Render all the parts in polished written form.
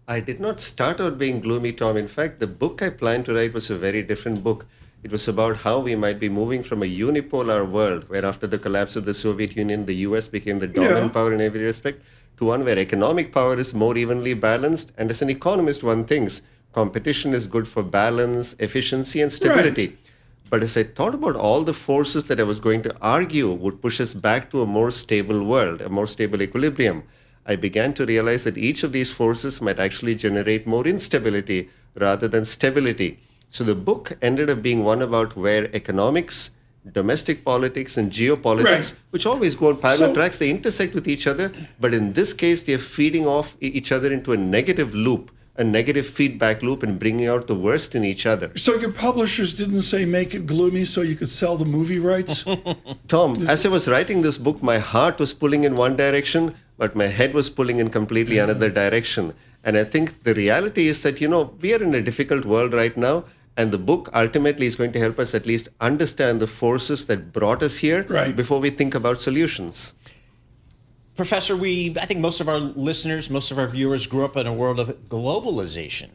I did not start out being gloomy, Tom. In fact, the book I planned to write was a very different book. It was about how we might be moving from a unipolar world, where after the collapse of the Soviet Union, the US became the dominant power in every respect, to one where economic power is more evenly balanced. And as an economist, one thinks competition is good for balance, efficiency, and stability. Right. But as I thought about all the forces that I was going to argue would push us back to a more stable world, a more stable equilibrium, I began to realize that each of these forces might actually generate more instability rather than stability. So the book ended up being one about where economics, domestic politics, and geopolitics, Right. which always go on parallel So- tracks, they intersect with each other. But in this case, they're feeding off each other into a negative loop, a negative feedback loop, and bringing out the worst in each other. So your publishers didn't say make it gloomy so you could sell the movie rights? Tom, as I was writing this book, my heart was pulling in one direction, but my head was pulling in completely another direction. And I think the reality is that, we are in a difficult world right now. And the book ultimately is going to help us at least understand the forces that brought us here Right. before we think about solutions. Professor, I think most of our listeners, most of our viewers grew up in a world of globalization.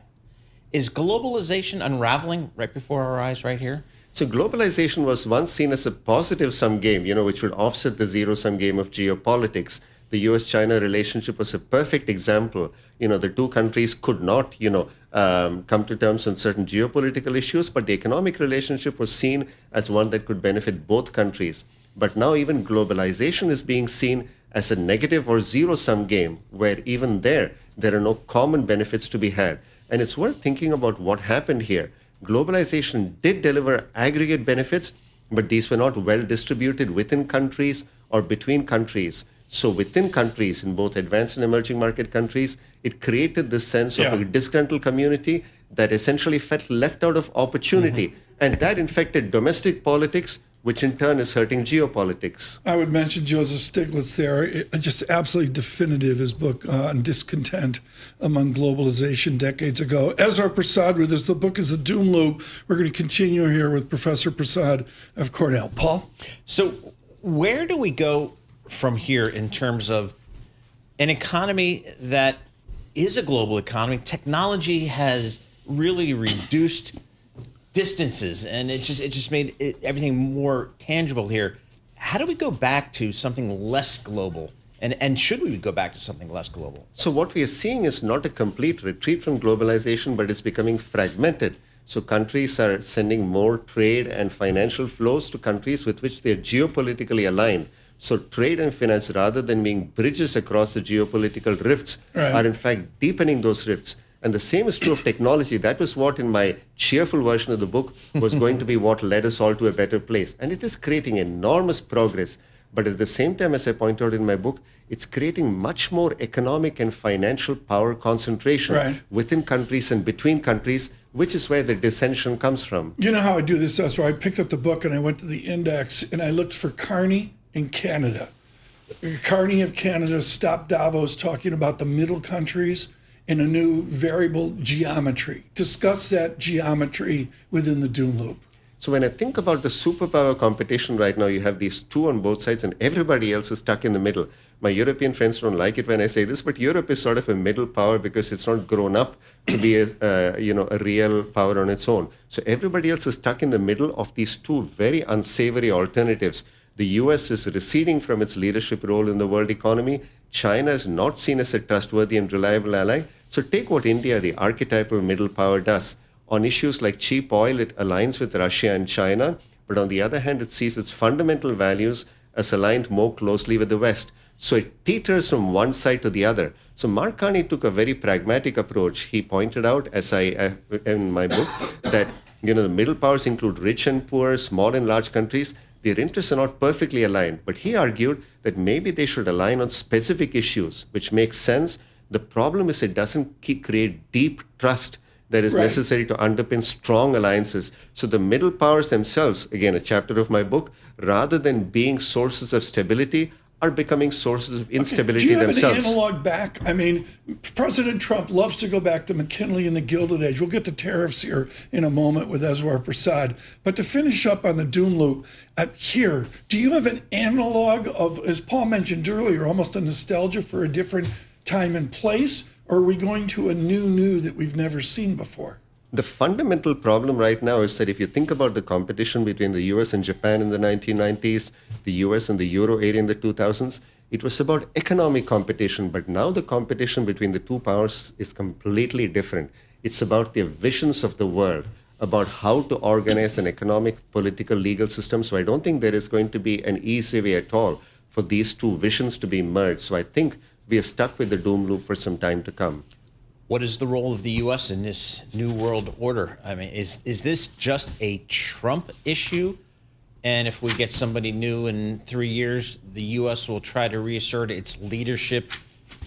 Is globalization unraveling right before our eyes right here? So globalization was once seen as a positive sum game, which would offset the zero-sum game of geopolitics. The US-China relationship was a perfect example. The two countries could not, come to terms on certain geopolitical issues, but the economic relationship was seen as one that could benefit both countries. But now even globalization is being seen as a negative or zero-sum game, where even there are no common benefits to be had. And it's worth thinking about what happened here. Globalization did deliver aggregate benefits, but these were not well distributed within countries or between countries. So within countries, in both advanced and emerging market countries, it created this sense of a disgruntled community that essentially felt left out of opportunity. And that infected domestic politics, which in turn is hurting geopolitics. I would mention Joseph Stiglitz there, just absolutely definitive, his book on discontent among globalization decades ago. Eswar Prasad with us. The book is The Doom Loop. We're going to continue here with Professor Prasad of Cornell. Paul? So where do we go from here in terms of an economy that is a global economy? Technology has really reduced distances, and it just made everything more tangible here. How do we go back to something less global? And should we go back to something less global? So what we are seeing is not a complete retreat from globalization, but it's becoming fragmented. So countries are sending more trade and financial flows to countries with which they're geopolitically aligned. So trade and finance, rather than being bridges across the geopolitical rifts, are in fact deepening those rifts. And the same is true of technology. That was what, in my cheerful version of the book, was going to be what led us all to a better place. And it is creating enormous progress. But at the same time, as I point out in my book, it's creating much more economic and financial power concentration within countries and between countries, which is where the dissension comes from. You know how I do this, Eswar? I picked up the book and I went to the index and I looked for Carney in Canada. Carney of Canada stopped Davos talking about the middle countries in a new variable geometry. Discuss that geometry within the Doom Loop. So when I think about the superpower competition right now, you have these two on both sides and everybody else is stuck in the middle. My European friends don't like it when I say this, but Europe is sort of a middle power because it's not grown up to be a real power on its own. So everybody else is stuck in the middle of these two very unsavory alternatives. The US is receding from its leadership role in the world economy. China is not seen as a trustworthy and reliable ally. So take what India, the archetypal middle power, does. On issues like cheap oil, it aligns with Russia and China, but on the other hand, it sees its fundamental values as aligned more closely with the West. So it teeters from one side to the other. So Mark Carney took a very pragmatic approach. He pointed out, as I in my book, that the middle powers include rich and poor, small and large countries. Their interests are not perfectly aligned, but he argued that maybe they should align on specific issues, which makes sense. The problem is it doesn't create deep trust that is necessary to underpin strong alliances. So the middle powers themselves, again, a chapter of my book, rather than being sources of stability, are becoming sources of instability themselves. Do you have an analog back? I mean, President Trump loves to go back to McKinley and the Gilded Age. We'll get to tariffs here in a moment with Eswar Prasad. But to finish up on the Doom Loop, here, do you have an analog of, as Paul mentioned earlier, almost a nostalgia for a different time and place? or are we going to a new that we've never seen before? The fundamental problem right now is that if you think about the competition between the US and Japan in the 1990s, the US and the Euro area in the 2000s, it was about economic competition. But now the competition between the two powers is completely different. It's about their visions of the world, about how to organize an economic, political, legal system. So I don't think there is going to be an easy way at all for these two visions to be merged. So I think we are stuck with the doom loop for some time to come. What is the role of the U.S. in this new world order? I mean, is this just a Trump issue? And if we get somebody new in 3 years, the U.S. will try to reassert its leadership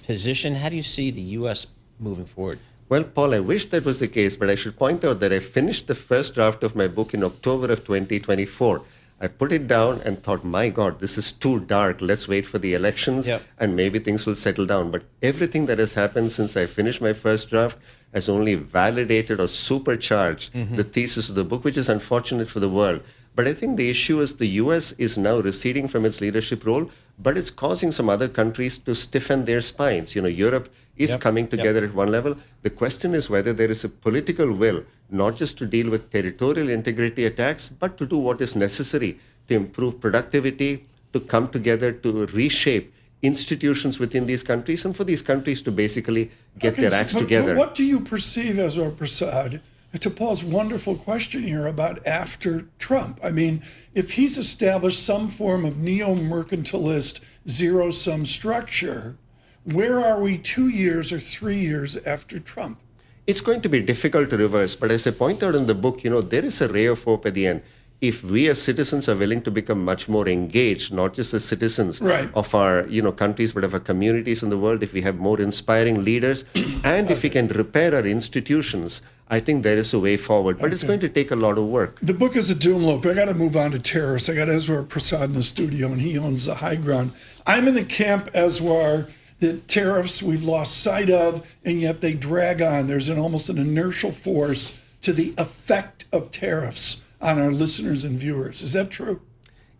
position. How do you see the U.S. moving forward? Well, Paul, I wish that was the case, but I should point out that I finished the first draft of my book in October of 2024. I put it down and thought, my God, this is too dark. Let's wait for the elections and maybe things will settle down. But everything that has happened since I finished my first draft has only validated or supercharged the thesis of the book, which is unfortunate for the world. But I think the issue is the US is now receding from its leadership role, but it's causing some other countries to stiffen their spines. You know, Europe is coming together at one level. The question is whether there is a political will, not just to deal with territorial integrity attacks, but to do what is necessary to improve productivity, to come together, to reshape institutions within these countries, and for these countries to basically get their acts together. But what do you perceive, Eswar Prasad, to Paul's wonderful question here about after Trump? I mean, if he's established some form of neo-mercantilist zero-sum structure, where are we 2 years or 3 years after Trump? It's going to be difficult to reverse, but as I point out in the book, you know, there is a ray of hope at the end. If we as citizens are willing to become much more engaged, not just as citizens of our, you know, countries, but of our communities in the world, if we have more inspiring leaders, and if we can repair our institutions, I think there is a way forward. But it's going to take a lot of work. The book is a doom loop. I got to move on to tariffs. I got Eswar Prasad in the studio, and he owns the high ground. I'm in the camp, Eswar, that tariffs we've lost sight of, and yet they drag on. There's almost an inertial force to the effect of tariffs on our listeners and viewers. Is that true?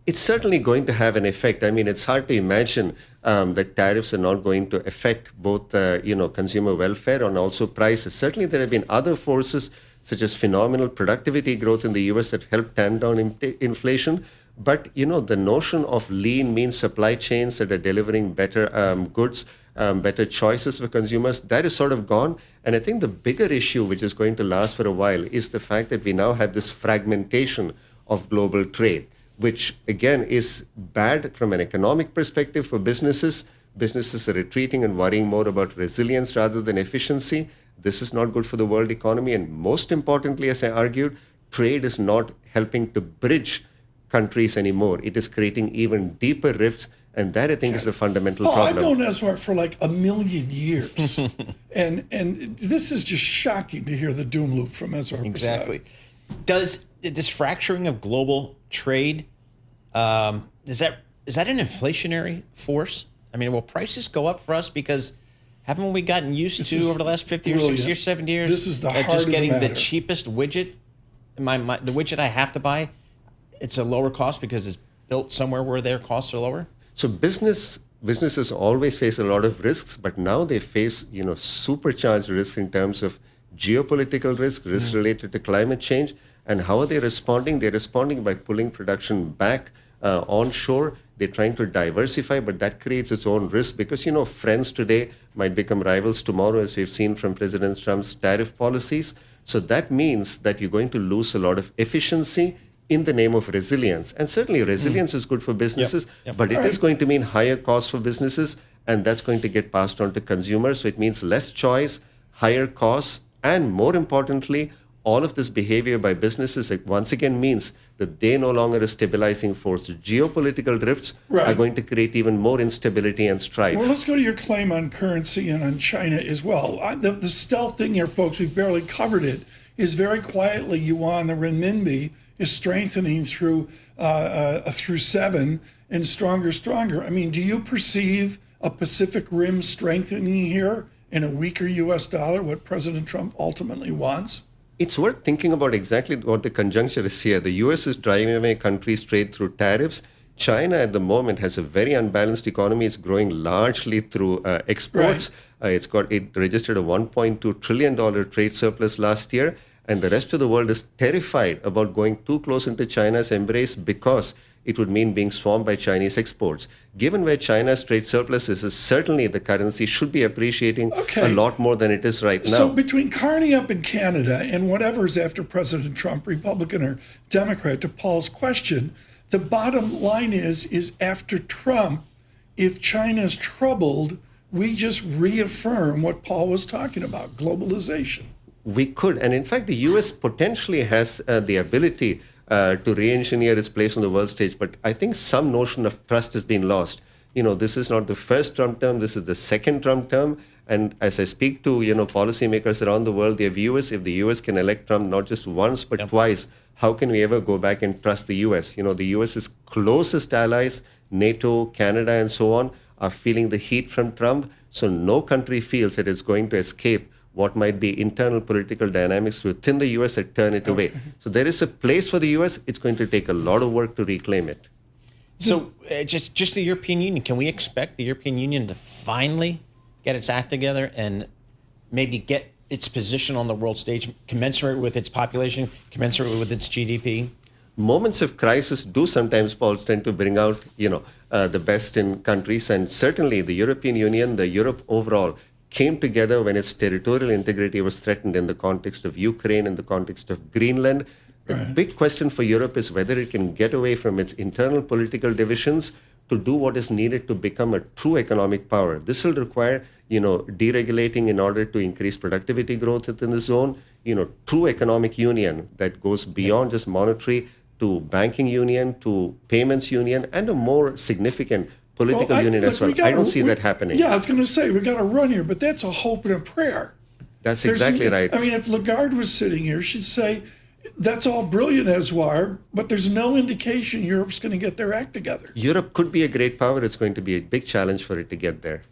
It's certainly going to have an effect. I mean, it's hard to imagine that tariffs are not going to affect both, consumer welfare and also prices. Certainly, there have been other forces such as phenomenal productivity growth in the U.S. that help tamp down inflation. But, you know, the notion of lean, mean supply chains that are delivering better goods, better choices for consumers, that is sort of gone. And I think the bigger issue, which is going to last for a while, is the fact that we now have this fragmentation of global trade, which, again, is bad from an economic perspective for businesses. Businesses are retreating and worrying more about resilience rather than efficiency. This is not good for the world economy. And most importantly, as I argued, trade is not helping to bridge countries anymore. It is creating even deeper rifts, and that I think is the fundamental problem. I've known Eswar for like 1 million years, and this is just shocking to hear the doom loop from Eswar Prasad. Exactly. Does this fracturing of global trade is that an inflationary force? I mean, will prices go up for us because haven't we gotten used to over the last 50 or 60 or 70 years? This is the heart just of getting the the matter. cheapest widget, the widget I have to buy. It's a lower cost because it's built somewhere where their costs are lower? So businesses always face a lot of risks, but now they face, you know, supercharged risks in terms of geopolitical risks related to climate change. And how are they responding? They're responding by pulling production back onshore. They're trying to diversify, but that creates its own risk because, you know, friends today might become rivals tomorrow, as we've seen from President Trump's tariff policies. So that means that you're going to lose a lot of efficiency in the name of resilience. And certainly resilience is good for businesses, but it is going to mean higher costs for businesses, and that's going to get passed on to consumers. So it means less choice, higher costs, and more importantly, all of this behavior by businesses, it once again means that they no longer a stabilizing force. Geopolitical drifts are going to create even more instability and strife. Well, let's go to your claim on currency and on China as well. The stealth thing here, folks, we've barely covered it, is very quietly yuan, the renminbi, is strengthening through 7 and stronger. I mean, do you perceive a Pacific Rim strengthening here and a weaker U.S. dollar, what President Trump ultimately wants? It's worth thinking about exactly what the conjuncture is here. The U.S. is driving away countries' trade through tariffs. China at the moment has a very unbalanced economy. It's growing largely through exports. It registered a $1.2 trillion trade surplus last year. And the rest of the world is terrified about going too close into China's embrace because it would mean being swarmed by Chinese exports. Given where China's trade surplus is, certainly the currency should be appreciating a lot more than it is right now. So between Carney up in Canada and whatever's after President Trump, Republican or Democrat, to Paul's question, the bottom line is after Trump, if China's troubled, we just reaffirm what Paul was talking about, globalization. We could. And in fact, the U.S. potentially has the ability to re-engineer its place on the world stage. But I think some notion of trust has been lost. This is not the first Trump term. This is the second Trump term. And as I speak to, policymakers around the world, their view is if the U.S. can elect Trump not just once, but twice, how can we ever go back and trust the U.S.? The U.S.'s closest allies, NATO, Canada, and so on, are feeling the heat from Trump. So no country feels that it's going to escape what might be internal political dynamics within the U.S. that turn it away. So there is a place for the U.S. It's going to take a lot of work to reclaim it. So just the European Union, can we expect the European Union to finally get its act together and maybe get its position on the world stage commensurate with its population, commensurate with its GDP? Moments of crisis do sometimes, Paul, tend to bring out, the best in countries. And certainly the European Union, the Europe overall, came together when its territorial integrity was threatened in the context of Ukraine, in the context of Greenland. The big question for Europe is whether it can get away from its internal political divisions to do what is needed to become a true economic power. This will require, deregulating in order to increase productivity growth within the zone, true economic union that goes beyond just monetary to banking union, to payments union, and a more significant political union as well. I don't see that happening. Yeah, I was going to say, we got to run here, but that's a hope and a prayer. That's exactly right. I mean, if Lagarde was sitting here, she'd say, that's all brilliant, Eswar, but there's no indication Europe's going to get their act together. Europe could be a great power. It's going to be a big challenge for it to get there.